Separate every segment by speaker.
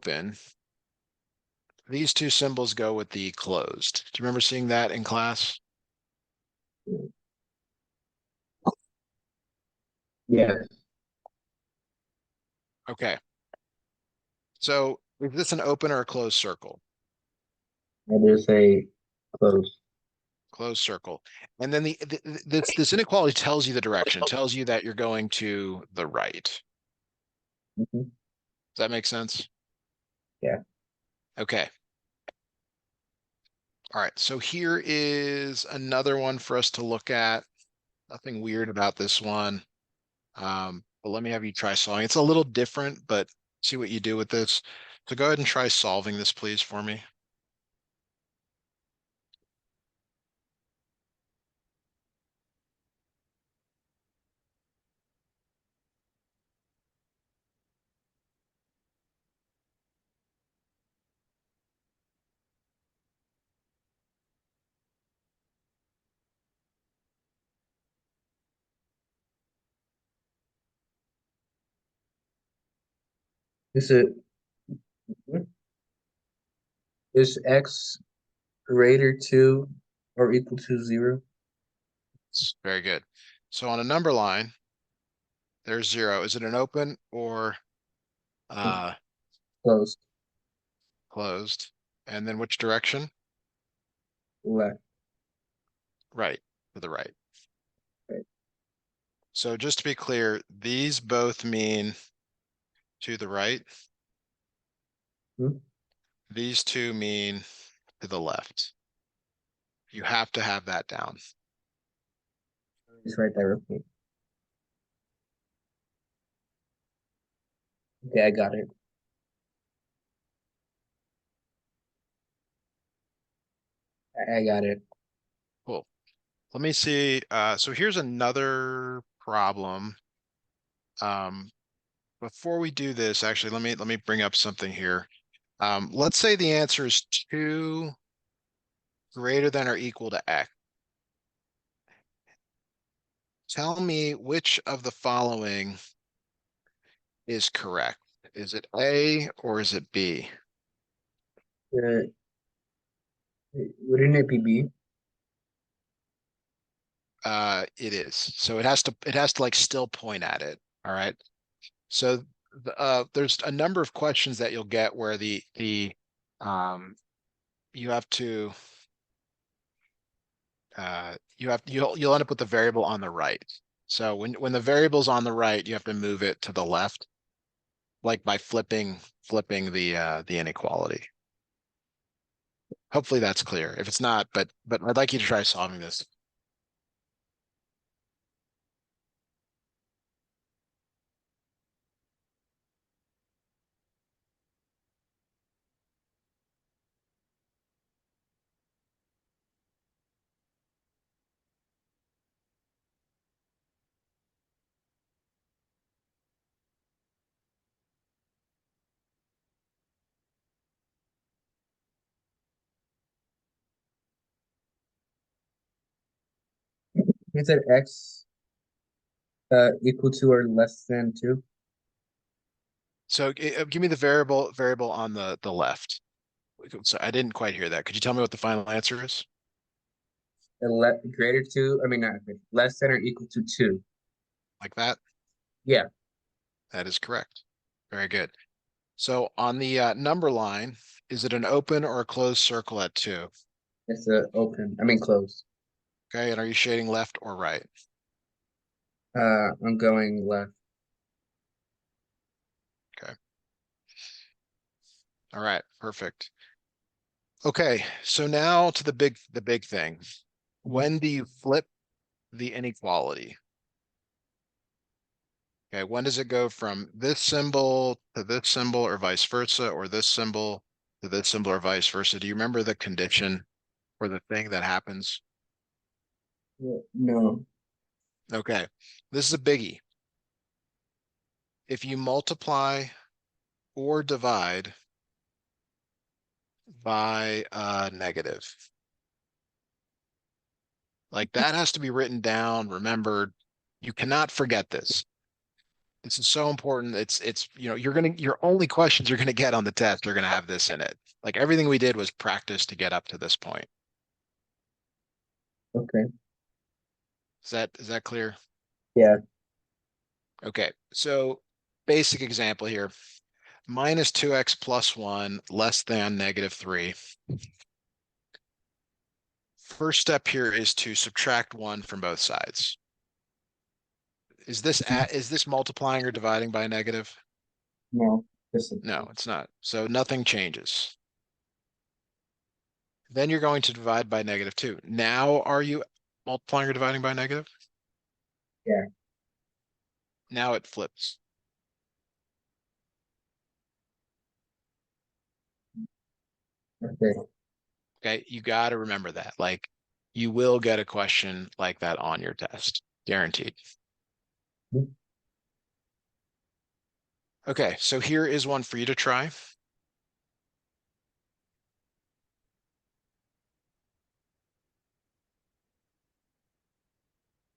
Speaker 1: open, these two symbols go with the closed. Do you remember seeing that in class?
Speaker 2: Yes,
Speaker 1: Okay. So is this an open or a closed circle?
Speaker 2: I just say close.
Speaker 1: Closed circle. And then this inequality tells you the direction, tells you that you're going to the right.
Speaker 2: Mhm.
Speaker 1: Does that make sense?
Speaker 2: Yeah.
Speaker 1: Okay. All right. So here is another one for us to look at. Nothing weird about this one. But let me have you try solving. It's a little different, but see what you do with this. So go ahead and try solving this, please, for me.
Speaker 2: Is it is x greater to or equal to 0?
Speaker 1: It's very good. So on a number line, there's 0. Is it an open or uh,
Speaker 2: Close.
Speaker 1: closed? And then which direction?
Speaker 2: Left.
Speaker 1: Right, to the right.
Speaker 2: Right.
Speaker 1: So just to be clear, these both mean to the right.
Speaker 2: Hmm?
Speaker 1: These two mean to the left. You have to have that down.
Speaker 2: Just write that real quick. Okay, I got it. I got it.
Speaker 1: Cool. Let me see. So here's another problem. Um, Before we do this, actually, let me bring up something here. Let's say the answer is 2 greater than or equal to x. Tell me which of the following is correct. Is it A or is it B?
Speaker 2: Uh, wouldn't it be B?
Speaker 1: It is. So it has to like still point at it. All right. So there's a number of questions that you'll get where the you have to you'll end up with the variable on the right. So when the variable's on the right, you have to move it to the left, like by flipping the inequality. Hopefully that's clear. If it's not, but I'd like you to try solving this.
Speaker 2: Is it x equal to or less than 2?
Speaker 1: So give me the variable on the left. So I didn't quite hear that. Could you tell me what the final answer is?
Speaker 2: Greater to, I mean, not greater, less than or equal to 2.
Speaker 1: Like that?
Speaker 2: Yeah,
Speaker 1: That is correct. Very good. So on the number line, is it an open or a closed circle at 2?
Speaker 2: it's open. I mean, closed.
Speaker 1: Okay, and are you shading left or right?
Speaker 2: I'm going left.
Speaker 1: Okay. All right, perfect. Okay, so now to the big thing.
Speaker 2: Mhm.
Speaker 1: When do you flip the inequality? Okay, when does it go from this symbol to this symbol or vice versa, or this symbol to this symbol or vice versa? Do you remember the condition or the thing that happens?
Speaker 2: Yeah, no.
Speaker 1: Okay, this is a biggie. If you multiply or divide by a negative, like that has to be written down, remembered. You cannot forget this. This is so important. Your only questions you're gonna get on the test are gonna have this in it. Like everything we did was practice to get up to this point.
Speaker 2: Okay.
Speaker 1: Is that clear?
Speaker 2: Yeah.
Speaker 1: Okay. So basic example here. Minus 2x plus 1 less than -3. First step here is to subtract 1 from both sides. Is this multiplying or dividing by a negative?
Speaker 2: No. This is
Speaker 1: No, it's not. So nothing changes. Then you're going to divide by -2. Now are you multiplying or dividing by a negative?
Speaker 2: yeah.
Speaker 1: Now it flips.
Speaker 2: Okay.
Speaker 1: Okay, you got to remember that. Like you will get a question like that on your test, guaranteed. Okay, so here is one for you to try.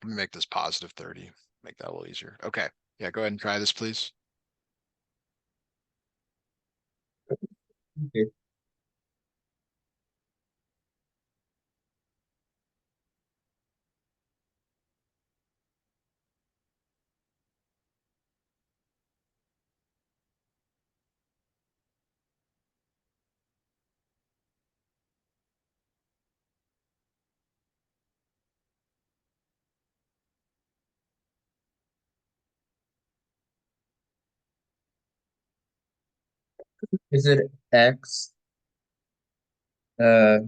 Speaker 1: Let me make this positive 30. Make that a little easier. Okay. Yeah, go ahead and try this, please.
Speaker 2: Okay. Is it x uh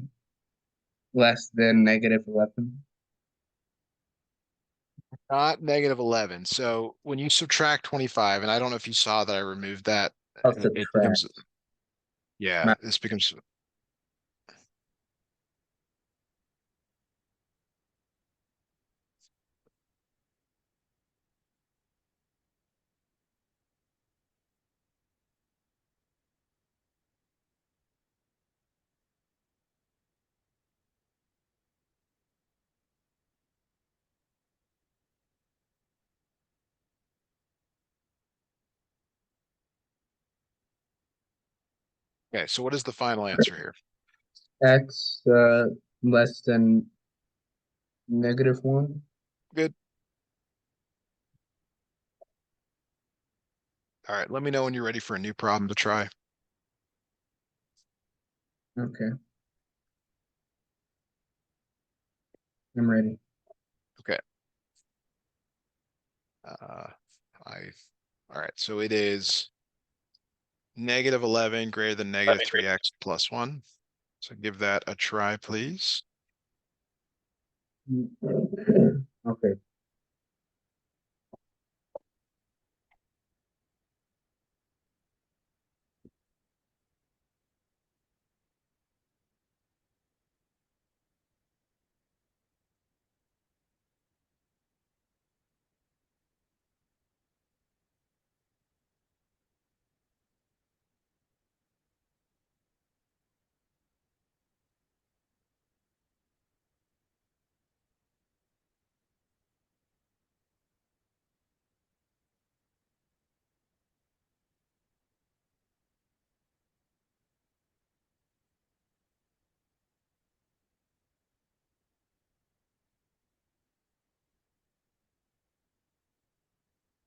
Speaker 2: less than -11?
Speaker 1: Not -11. So when you subtract 25, and I don't know if you saw that I removed that,
Speaker 2: I'll
Speaker 1: it
Speaker 2: subtract.
Speaker 1: becomes, yeah,
Speaker 2: My,
Speaker 1: this becomes, okay, so what is the final answer here?
Speaker 2: x less than -1.
Speaker 1: Good. All right, let me know when you're ready for a new problem to try.
Speaker 2: Okay. I'm ready.
Speaker 1: Okay. Uh, I, all right, so it is -11 greater than -3x plus 1. So give that a try, please.
Speaker 2: Okay.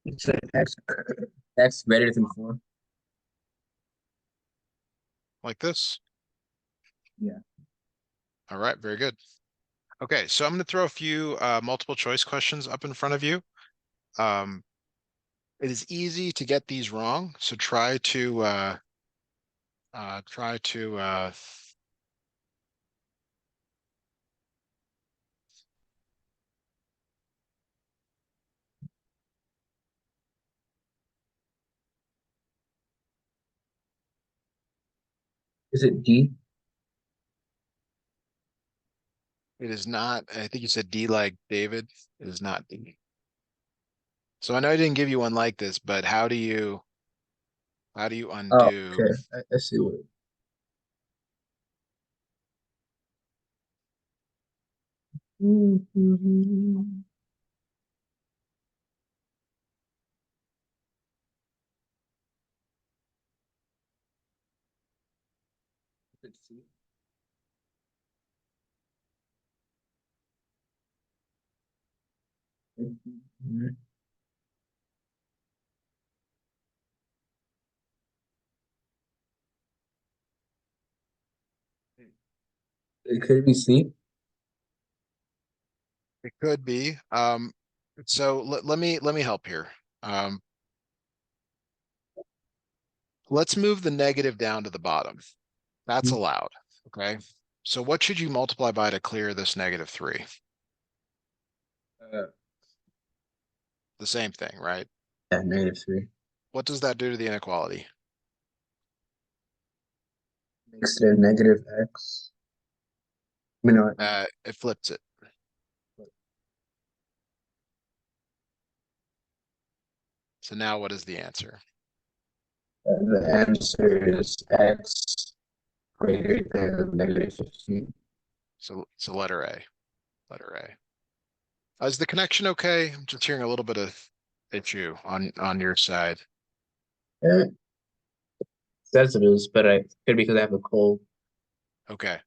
Speaker 2: It's x greater than 4.
Speaker 1: Like this.
Speaker 2: Yeah.
Speaker 1: All right, very good. Okay, so I'm going to throw a few multiple choice questions up in front of you. Um, it is easy to get these wrong, so try to
Speaker 2: Is it D?
Speaker 1: it is not, I think you said D like David. It is not D. So I know I didn't give you one like this, but how do you
Speaker 2: Oh,
Speaker 1: undo?
Speaker 2: okay. I see what. Let's see. Mhm. It could be C.
Speaker 1: It could be. So let me help here. Um, let's move the negative down to the bottom. That's allowed. Okay. So what should you multiply by to clear this -3?
Speaker 2: Uh,
Speaker 1: The same thing, right?
Speaker 2: yeah, -3.
Speaker 1: What does that do to the inequality?
Speaker 2: Makes it a negative X. I mean, no,
Speaker 1: It flips it. So now what is the answer?
Speaker 2: the answer is X greater than -15.
Speaker 1: So letter A. Letter A. Is the connection okay? I'm just hearing a little bit of issue on your side.
Speaker 2: It says it is, but I could be because I have a cold.
Speaker 1: Okay.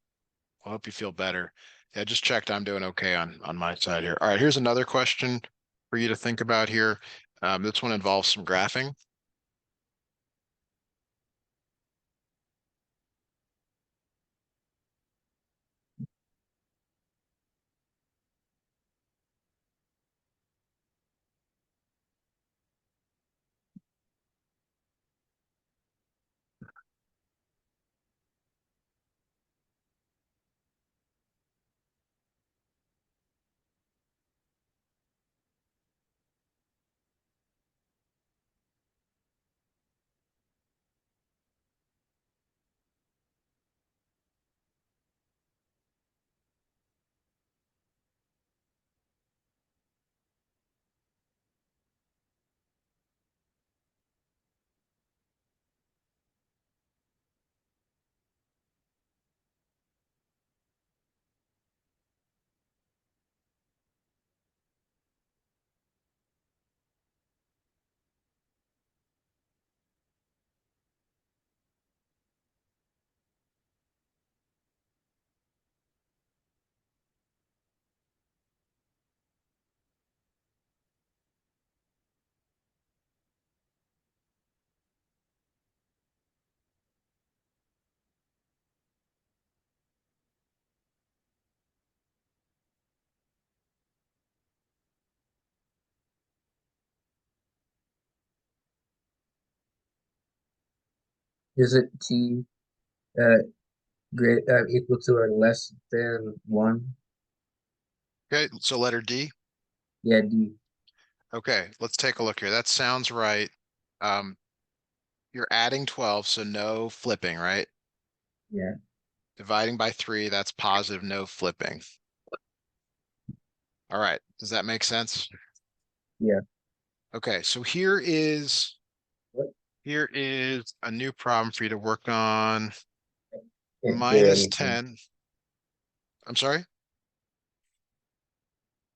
Speaker 1: I hope you feel better. Yeah, just checked. I'm doing okay on my side here. All right, here's another question for you to think about here. This one involves some graphing.
Speaker 2: Is it T equal to or less than 1?
Speaker 1: Okay, so letter D.
Speaker 2: Yeah, D.
Speaker 1: Okay, let's take a look here. That sounds right. Um, you're adding 12, so no flipping, right?
Speaker 2: Yeah,
Speaker 1: Dividing by 3, that's positive, no flipping. All right, does that make sense?
Speaker 2: yeah.
Speaker 1: Okay, so
Speaker 2: What?
Speaker 1: here is a new problem for you to work on.
Speaker 2: Can't hear
Speaker 1: Minus
Speaker 2: anything.
Speaker 1: 10. I'm sorry?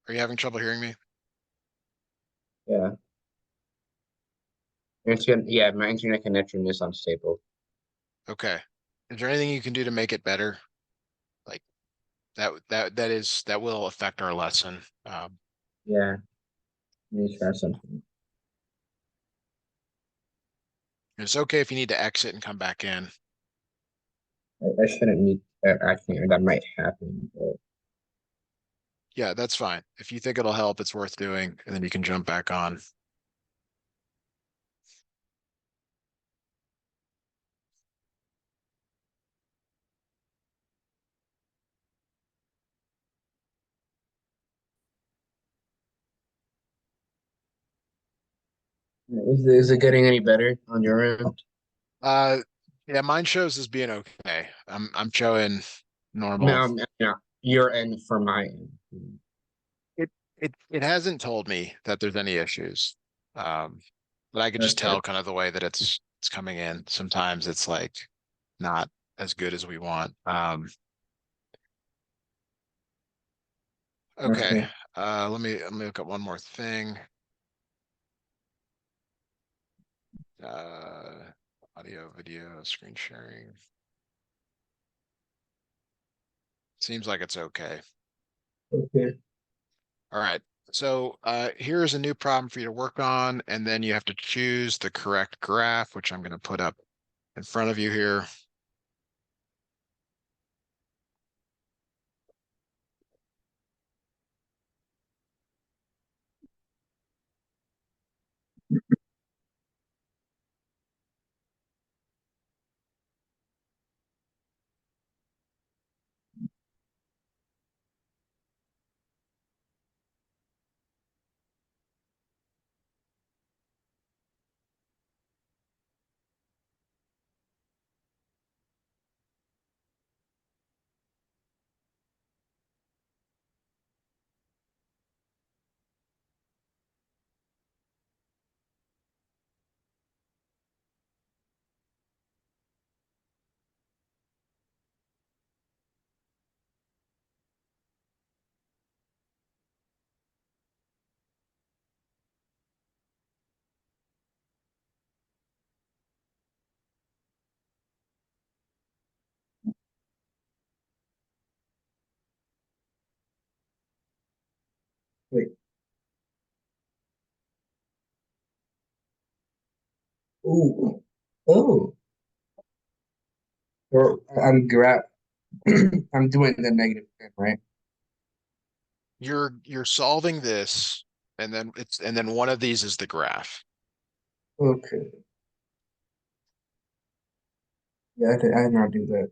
Speaker 1: Are you having trouble hearing me?
Speaker 2: Yeah. Yeah, my internet connection is unstable.
Speaker 1: Okay. Is there anything you can do to make it better? Like that will affect our lesson.
Speaker 2: Yeah, let me try something.
Speaker 1: It's okay if you need to exit and come back in.
Speaker 2: I shouldn't need, I think that might happen, but
Speaker 1: Yeah, that's fine. If you think it'll help, it's worth doing, and then you can jump back on.
Speaker 2: is it getting any better on your end?
Speaker 1: Uh, yeah, mine shows as being okay. I'm showing normal.
Speaker 2: No, no, your end for my end.
Speaker 1: It it hasn't told me that there's any issues. Um, but I could just
Speaker 2: Okay.
Speaker 1: tell kind of the way that it's coming in. Sometimes it's like not as good as we want. Okay.
Speaker 2: Okay.
Speaker 1: Let me look at one more thing. Uh, audio, video, screen sharing. Seems like it's okay.
Speaker 2: Okay.
Speaker 1: All right. So here is a new problem for you to work on, and then you have to choose the correct graph, which I'm going to put up in front of you here.
Speaker 2: Wait. Ooh. Oh. Or I'm doing the negative 10, right?
Speaker 1: You're solving this, and then one of these is the graph.
Speaker 2: Okay. Yeah, I did not do that.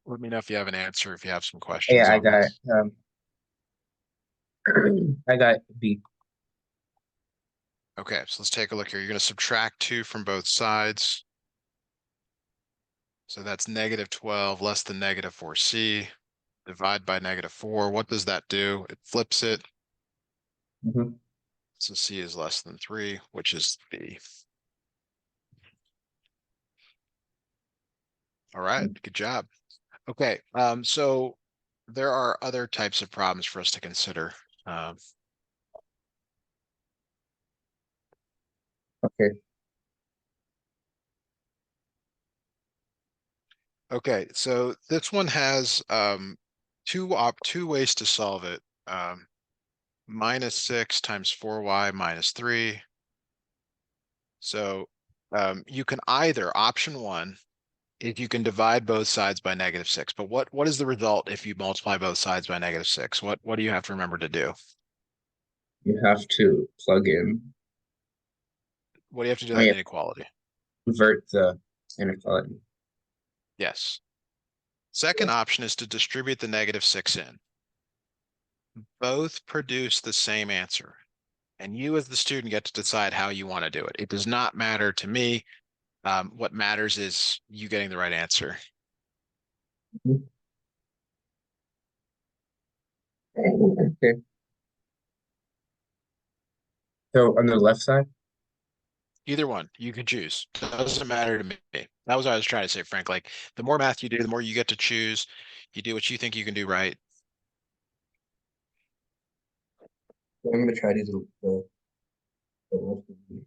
Speaker 1: Let me know if you have an answer, if you have some questions
Speaker 2: Yeah, I
Speaker 1: on
Speaker 2: got
Speaker 1: this.
Speaker 2: I got B.
Speaker 1: Okay, so let's take a look here. You're going to subtract 2 from both sides. So that's negative 12 less than negative 4c. Divide by negative 4. What does that do? It flips it.
Speaker 2: Mhm.
Speaker 1: So c is less than 3, which is b. All right, good job. Okay, so there are other types of problems for us to consider. Um,
Speaker 2: Okay.
Speaker 1: okay, so this one has two ways to solve it. -6 times 4y minus 3. So you can either, option one, is you can divide both sides by -6. But what is the result if you multiply both sides by -6? What do you have to remember to do?
Speaker 2: You have to plug in.
Speaker 1: What do you have to do
Speaker 2: I mean,
Speaker 1: that inequality?
Speaker 2: invert the inequality.
Speaker 1: Yes. Second option is to distribute the -6 in. Both produce the same answer, and you as the student get to decide how you want to do it. It does not matter to me. What matters is you getting the right answer.
Speaker 2: Mhm. Okay. So on the left side,
Speaker 1: Either one, you can choose. Doesn't matter to me. That was what I was trying to say, Frank. Like the more math you do, the more you get to choose. You do what you think you can do right.
Speaker 2: I'm gonna try to do the left one.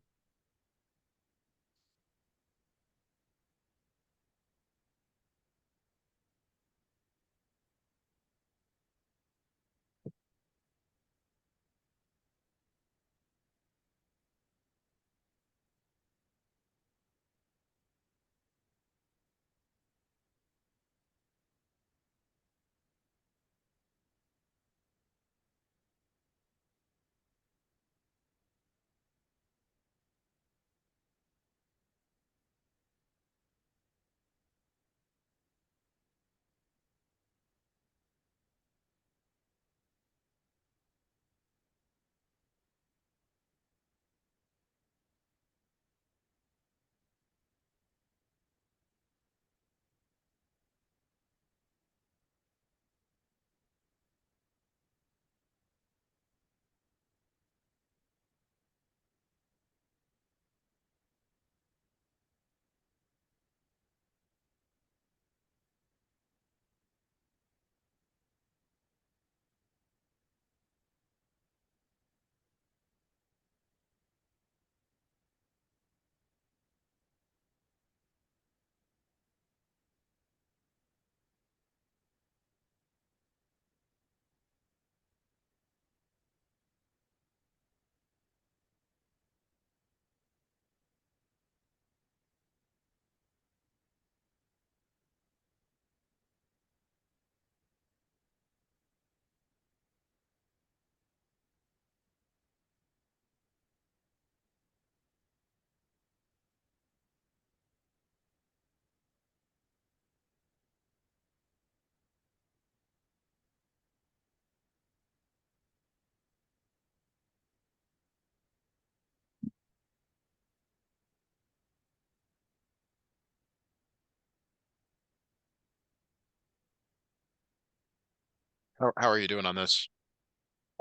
Speaker 1: How are you doing on this?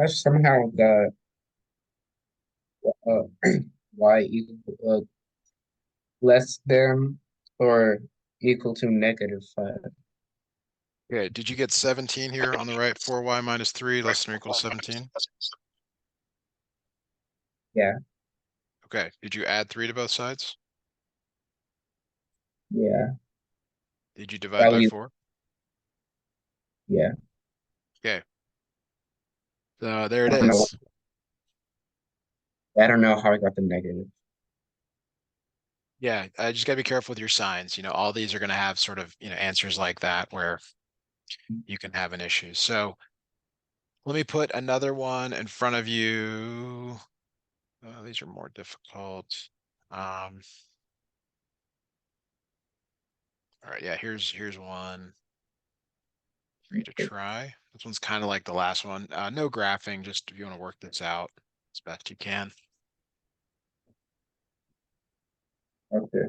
Speaker 2: I somehow got uh, y equal less than or equal to -5.
Speaker 1: Okay, did you get 17 here on the right? 4y minus 3 less than or equal to 17?
Speaker 2: Yeah,
Speaker 1: Okay, did you add 3 to both sides?
Speaker 2: yeah,
Speaker 1: Did you divide
Speaker 2: that
Speaker 1: by
Speaker 2: we
Speaker 1: 4?
Speaker 2: yeah.
Speaker 1: Okay, so there it
Speaker 2: I don't know.
Speaker 1: is.
Speaker 2: I don't know how I got the negative.
Speaker 1: Yeah, I just gotta be careful with your signs. All these are gonna have sort of, answers like that where you can have an issue. So let me put another one in front of you. These are more difficult. Um, all right, yeah, here's one for you to try. This one's kind of like the last one. No graphing, just if you want to work this out as best you can.
Speaker 2: Okay.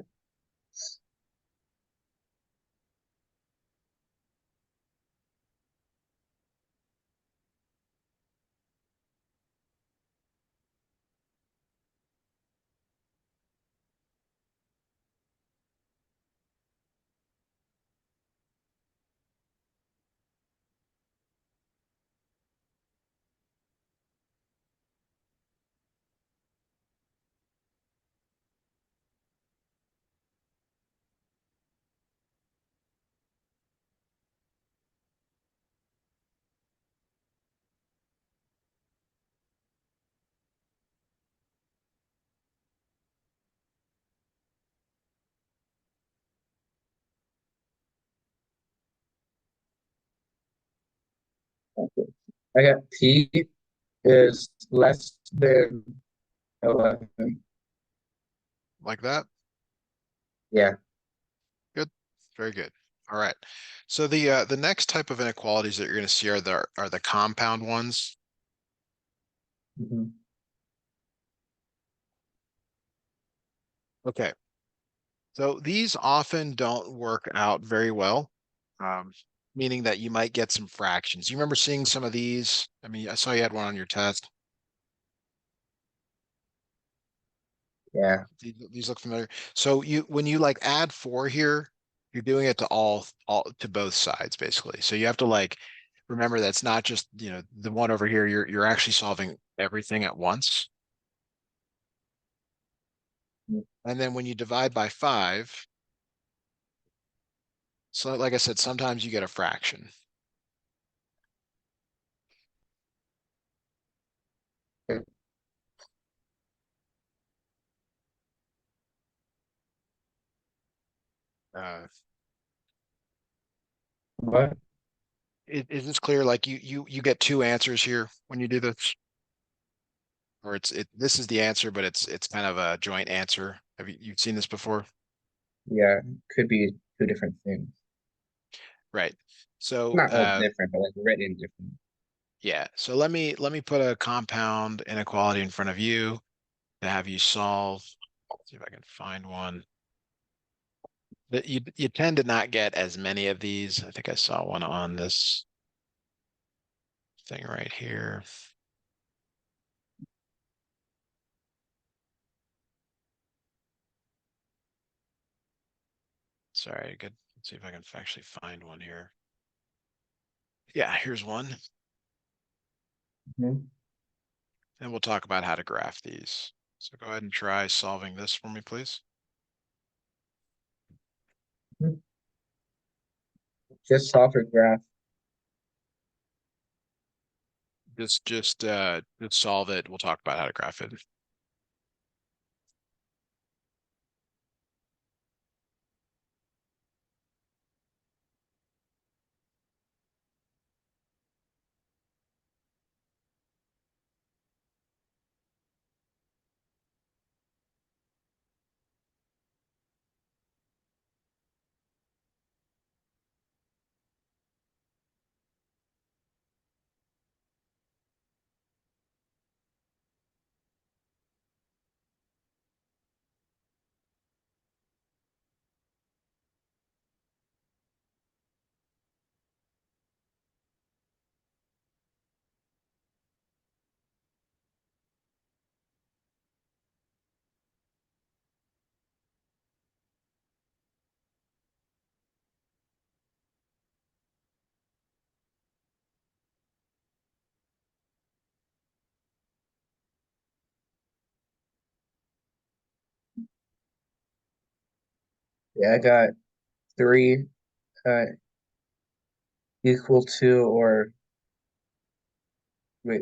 Speaker 2: Okay. I got P is less than 11.
Speaker 1: Like that.
Speaker 2: Yeah.
Speaker 1: Good. Very good. All right. So the next type of inequalities that you're going to see are the compound ones.
Speaker 2: Mhm.
Speaker 1: Okay. So these often don't work out very well, um, meaning that you might get some fractions. You remember seeing some of these? I mean, I saw you had one on your test.
Speaker 2: Yeah.
Speaker 1: These look familiar. So when you like add 4 here, you're doing it to all to both sides basically. So you have to like remember that's not just, the one over here, you're actually solving everything at once. And then when you divide by 5, so like I said, sometimes you get a fraction.
Speaker 2: Okay.
Speaker 1: Uh,
Speaker 2: What?
Speaker 1: is this clear? Like you get two answers here when you do this, or this is the answer, but it's kind of a joint answer. Have you've seen this before?
Speaker 2: Yeah. Could be two different things.
Speaker 1: Right. So
Speaker 2: Not like different, but like written different.
Speaker 1: yeah. So let me put a compound inequality in front of you to have you solve. See if I can find one. That you tend to not get as many of these. I think I saw one on this thing right here. Sorry, good. Let's see if I can actually find one here. Yeah, here's one.
Speaker 2: Mhm.
Speaker 1: And we'll talk about how to graph these. So go ahead and try solving this for me, please.
Speaker 2: Mhm. Just solve a graph.
Speaker 1: Just solve it. We'll talk about how to graph it.
Speaker 2: Yeah, I got 3 uh equal to or wait,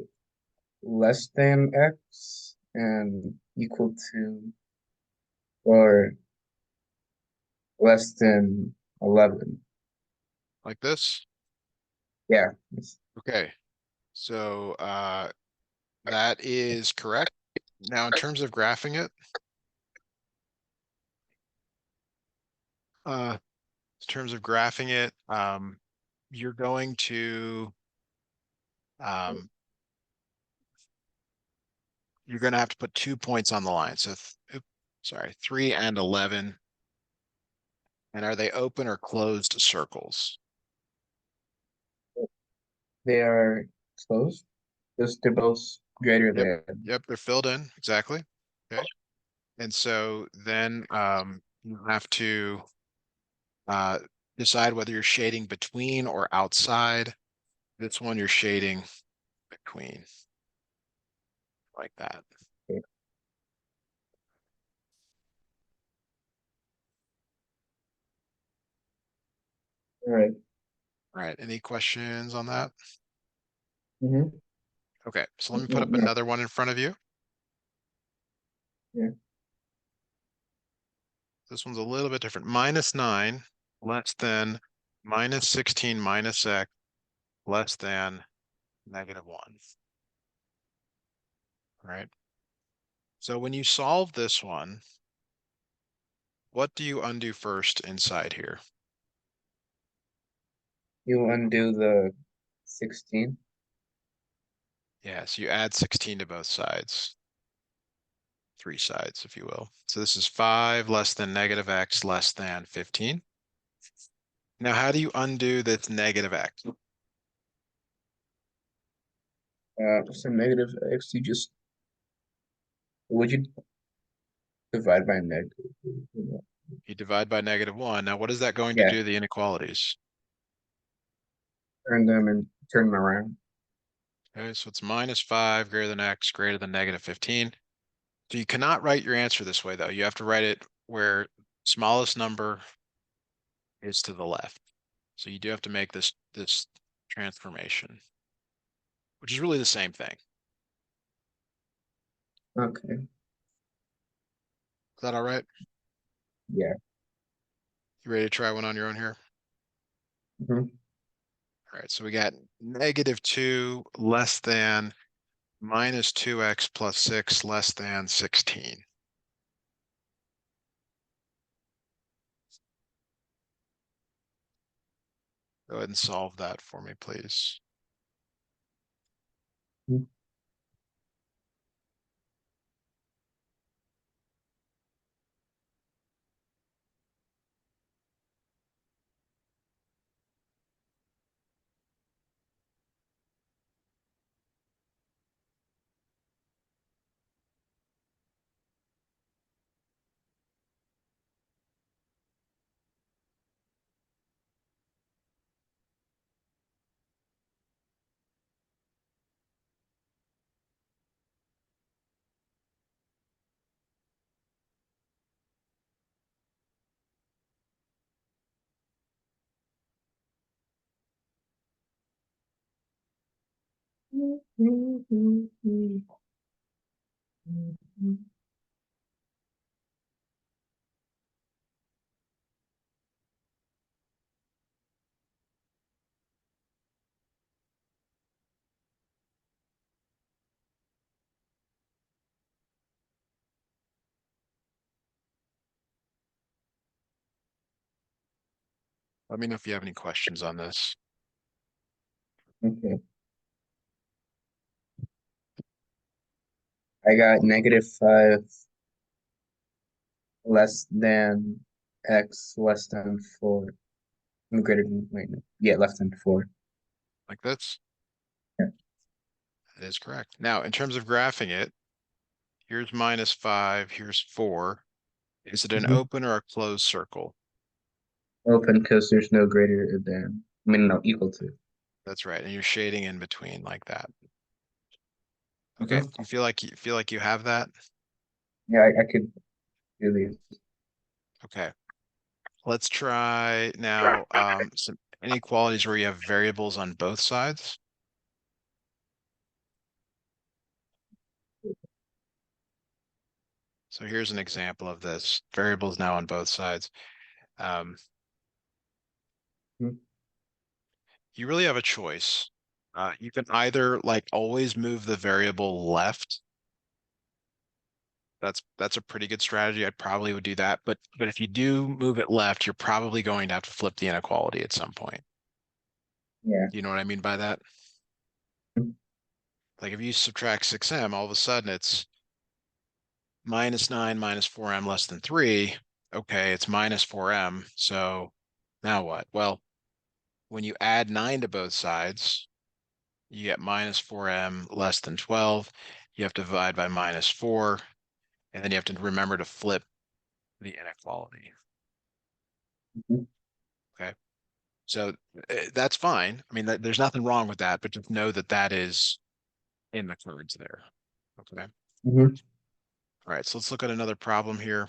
Speaker 2: less than x and equal to or less than 11.
Speaker 1: like this.
Speaker 2: Yeah.
Speaker 1: Okay, so that is correct. Now, in terms of graphing it, in terms of graphing it, you're going to um, you're going to have to put 2 points on the line. So, sorry, 3 and 11. And are they open or closed circles?
Speaker 2: They are closed. Just they're both greater
Speaker 1: Yep,
Speaker 2: than.
Speaker 1: yep, they're filled in exactly. Okay, and so then you have to uh, decide whether you're shading between or outside. This one you're shading between, like that.
Speaker 2: Okay. All right.
Speaker 1: All right, any questions on that?
Speaker 2: Mm-hmm.
Speaker 1: Okay, so let me put up
Speaker 2: No.
Speaker 1: another one in front of you.
Speaker 2: Yeah.
Speaker 1: This one's a little bit different. -9 less than -16 minus x less than -1. Right. So when you solve this one, what do you undo first inside here?
Speaker 2: You undo the 16.
Speaker 1: Yeah, so you add 16 to both sides, 3 sides, if you will. So this is 5 less than -x less than 15. Now, how do you undo this -x?
Speaker 2: So negative x, you just would you divide by negative?
Speaker 1: You divide by -1. Now, what is that going to
Speaker 2: Yeah,
Speaker 1: do to the inequalities?
Speaker 2: turn them and turn them around.
Speaker 1: Okay, so it's -5 greater than x greater than -15. So you cannot write your answer this way, though. You have to write it where smallest number is to the left. So you do have to make this transformation, which is really the same thing. Is
Speaker 2: Okay.
Speaker 1: that all right?
Speaker 2: Yeah.
Speaker 1: You ready to try one on your own here?
Speaker 2: Hmm.
Speaker 1: All right, so we got -2 less than -2x plus 6 less than 16. Go ahead and solve that for me, please. Let me know if you have any questions on this.
Speaker 2: Okay. I got -5 less than x less than 4. Greater than, wait, no. Yeah, less than 4.
Speaker 1: Like this?
Speaker 2: Yeah.
Speaker 1: That is correct. Now, in terms of graphing it, here's -5, here's 4. Is it an
Speaker 2: Hmm.
Speaker 1: open or a closed circle?
Speaker 2: Open because there's no greater than, I mean, no, equal to.
Speaker 1: That's right, and you're shading in between like that. Okay,
Speaker 2: Hmm.
Speaker 1: you feel like you have that?
Speaker 2: Yeah, I could do these.
Speaker 1: Okay. let's try now some inequalities where you have variables on both sides. So here's an example of this. Variables now on both sides. Um,
Speaker 2: Mhm.
Speaker 1: you really have a choice. You can either like always move the variable left. That's a pretty good strategy. I probably would do that. But if you do move it left, you're probably going to have to flip the inequality at some point.
Speaker 2: Yeah.
Speaker 1: Do you know what I mean by that? Like if you subtract 6m, all of a sudden it's -9 minus 4m less than 3. Okay, it's minus 4m. So now what? Well, when you add 9 to both sides, you get minus 4m less than 12. You have to divide by minus 4, and then you have to remember to flip the inequality.
Speaker 2: Mhm.
Speaker 1: Okay, so that's fine. I mean, there's nothing wrong with that, but just know that that is in the cards there. Okay.
Speaker 2: Mhm.
Speaker 1: All right, so let's look at another problem here.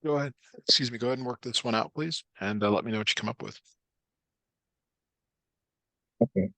Speaker 1: Go ahead. Excuse me. Go ahead and work this one out, please, and let me know what you come up with.
Speaker 2: Okay.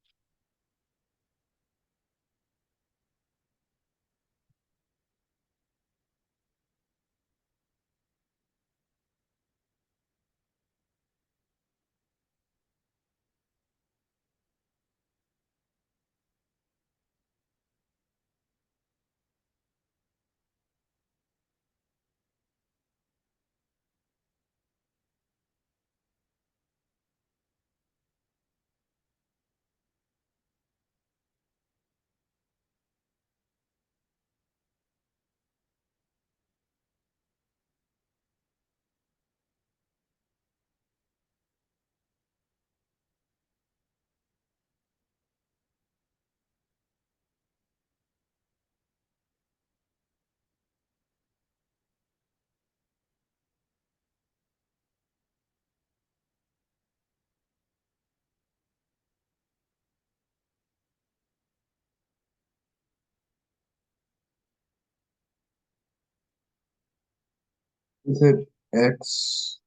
Speaker 2: Is it x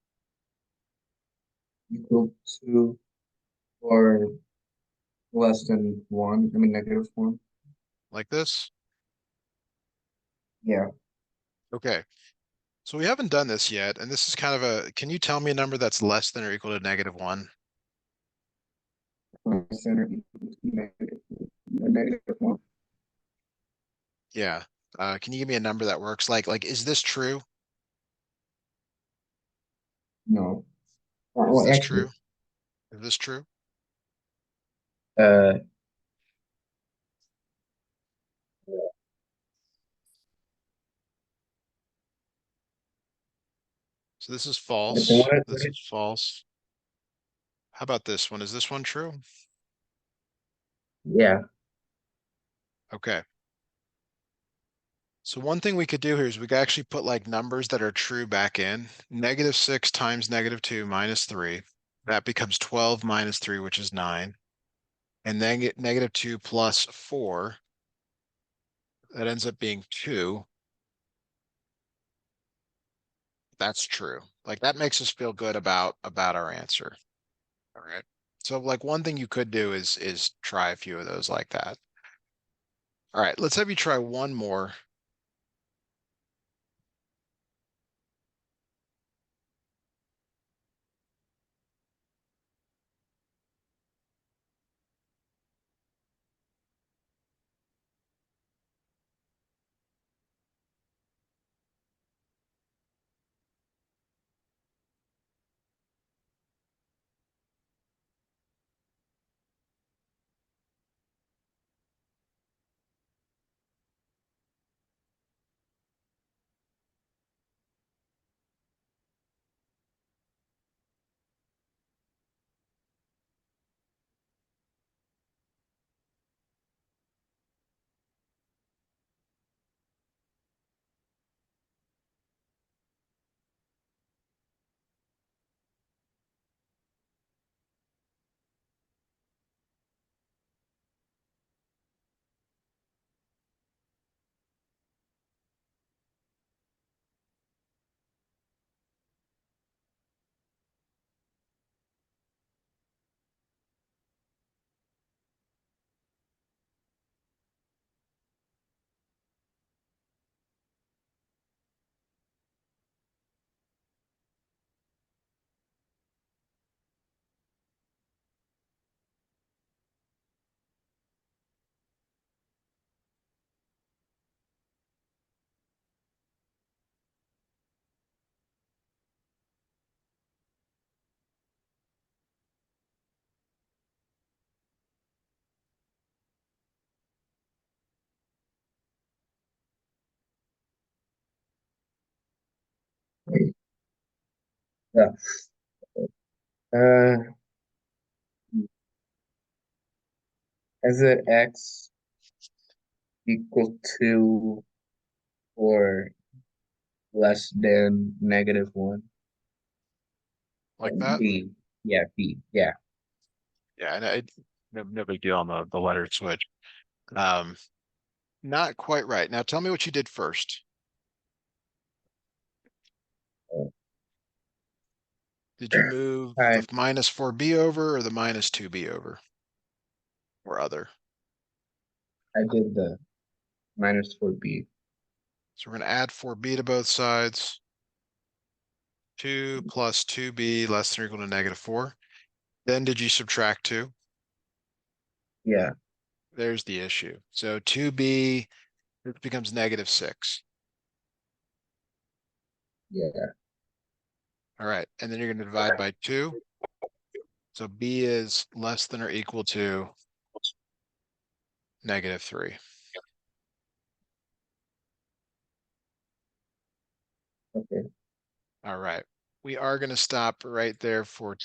Speaker 2: equal to or less than one? I mean, -1.
Speaker 1: Like this.
Speaker 2: Yeah.
Speaker 1: Okay. So we haven't done this yet, and this is kind of a, can you tell me a number that's less than or equal to -1?
Speaker 2: Center equals -1.
Speaker 1: Yeah. Can you give me a number that works? Like, is this true?
Speaker 2: No.
Speaker 1: Is
Speaker 2: Well,
Speaker 1: this
Speaker 2: actually,
Speaker 1: true? Is this true?
Speaker 2: uh,
Speaker 1: So this is
Speaker 2: then
Speaker 1: false.
Speaker 2: what
Speaker 1: This is false. How about this one? Is this one true?
Speaker 2: yeah.
Speaker 1: Okay. So one thing we could do here is we could actually put like numbers that are true back in. -6 times -2 minus 3. That becomes 12 minus 3, which is 9. And then get -2 plus 4. That ends up being 2. That's true. Like that makes us feel good about our answer. All right. So like one thing you could do is try a few of those like that. All right, let's have you try one more.
Speaker 2: Yeah. Uh, is it x equal to or less than -1?
Speaker 1: Like that.
Speaker 2: B. Yeah, B. Yeah.
Speaker 1: Yeah, and no big deal on the letter switch. Um, not quite right. Now tell me what you did first.
Speaker 2: Uh,
Speaker 1: Did you move
Speaker 2: I
Speaker 1: the -4b over or the -2b over or other?
Speaker 2: I did the -4B.
Speaker 1: So we're going to add 4b to both sides. 2 plus 2b less than or equal to -4. Then did you subtract 2?
Speaker 2: Yeah.
Speaker 1: There's the issue. So 2b it becomes -6.
Speaker 2: Yeah.
Speaker 1: All right. And then you're going to divide by 2. So b is less than or equal to -3.
Speaker 2: Okay.
Speaker 1: All right. We are going to stop right there for